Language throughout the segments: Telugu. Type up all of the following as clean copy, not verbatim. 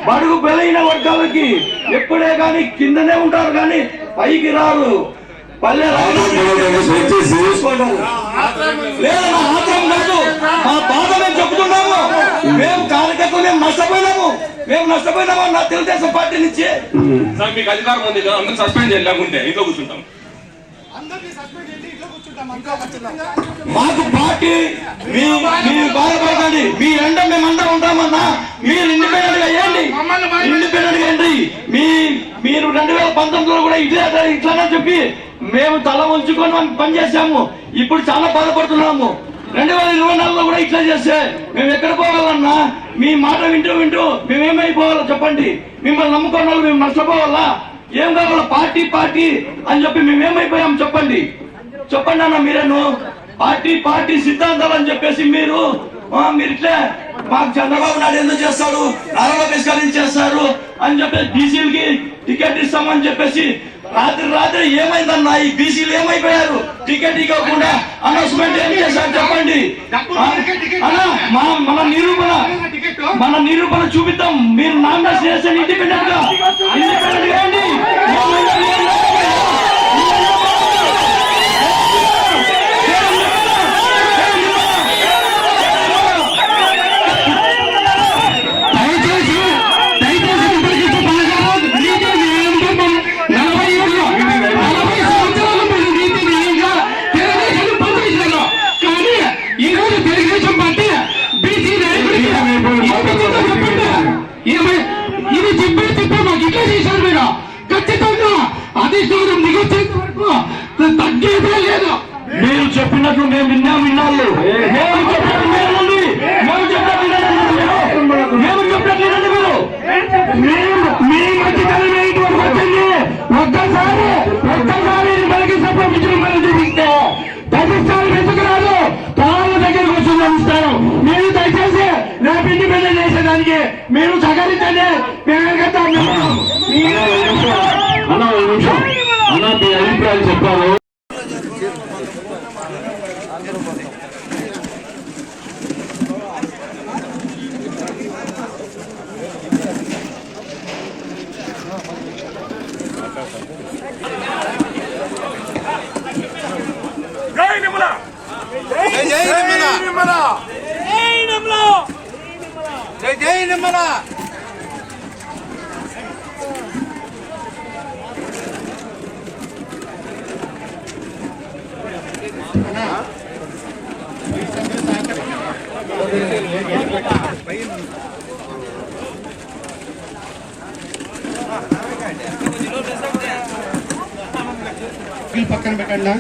బడుగు బలైన వర్గాలకి ఎప్పుడే గాని కిందనే ఉంటారు కానీ పైకి రారు. పల్లె లేదా మాత్రం కాదు, మా బాధ మేము చెప్తున్నాము. మేము కార్యకర్తలు మేము నష్టపోయినాము నా తెలుగుదేశం పార్టీ నుంచి. సార్ మీకు అధికారం ఉంది కదా, అందరూ సస్పెండ్ చేయాలి, లేకుంటే ఇంట్లో కూర్చుంటాం. మాకు పార్టీ మీరు బాధపడకండి, మీ ఎండ మేమందరం ఉంటామన్నా. మీరు ఇండిపెండెంట్ గా వేయండి, ఇండిపెండెంట్ గా వేయండి. మీరు 2019లో కూడా ఇట్లానే చెప్పి మేము తల ఉంచుకొని మనం పనిచేసాము. ఇప్పుడు చాలా బాధపడుతున్నాము. 2024లో కూడా ఇట్లా చేస్తే మేము ఎక్కడ పోవాలన్నా? మీ మాట వింటూ మేమేమైపోవాలో చెప్పండి. మిమ్మల్ని నమ్ముకున్న వాళ్ళు మేము నష్టపోవాలా? ఏం కావాలా? పార్టీ అని చెప్పి మేమేమైపోయాం చెప్పండి అన్న. మీరేను పార్టీ సిద్ధాంతాలు అని చెప్పేసి మీరు ఇట్లే మాకు చంద్రబాబు నాయుడు ఎందుకు చేస్తాడు, నారా లోకేష్ గారు చేస్తారు అని చెప్పేసి బీసీలకి టికెట్ ఇస్తామని చెప్పేసి రాత్రి ఏమైందన్నా? ఈ బీసీలు ఏమైపోయారు? టికెట్ ఇవ్వకుండా అనౌన్స్మెంట్ ఏం చేశారు చెప్పండి అన్నా. మన నిరూపణ చూపిద్దాం. మీరు నామినేషన్ చేస్తే ఇండిపెండెంట్ గా వేయండి. ఇది చెప్పి మాకు ఇట్లా చేశారు. మీరు ఖచ్చితంగా అధిష్టానం దిగొచ్చేంత వరకు తగ్గేదే లేదు. మీరు చెప్పినట్లు మేము విన్నాము. మీ మధ్యకాలం వరకు వచ్చింది. ఒక్కసారి మనకి సంబంధించిన చూపిస్తే 10 సార్లు ఎందుకు రాదు? తాళ్ళ దగ్గరకు వచ్చింది ఇస్తాను. మీరు దయచేసి రేపు ఇండిపెండెంట్ చేసేదానికి మీరు సహకరించండి. అన్న మీ అభిప్రాయాలు చెప్పారు. జై నిర్మల. పక్కన పెట్టండి.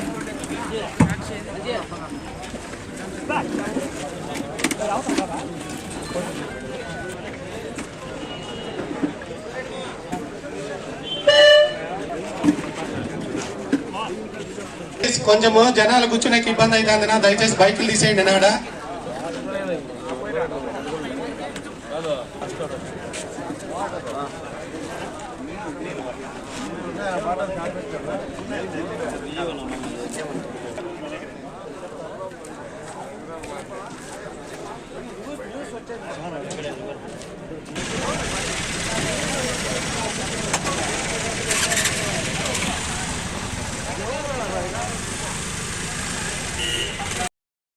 కొంచెము జనాలు కూర్చునే ఇబ్బంది అవుతుందినా, దయచేసి బైకులు తీసేయండి నాడ.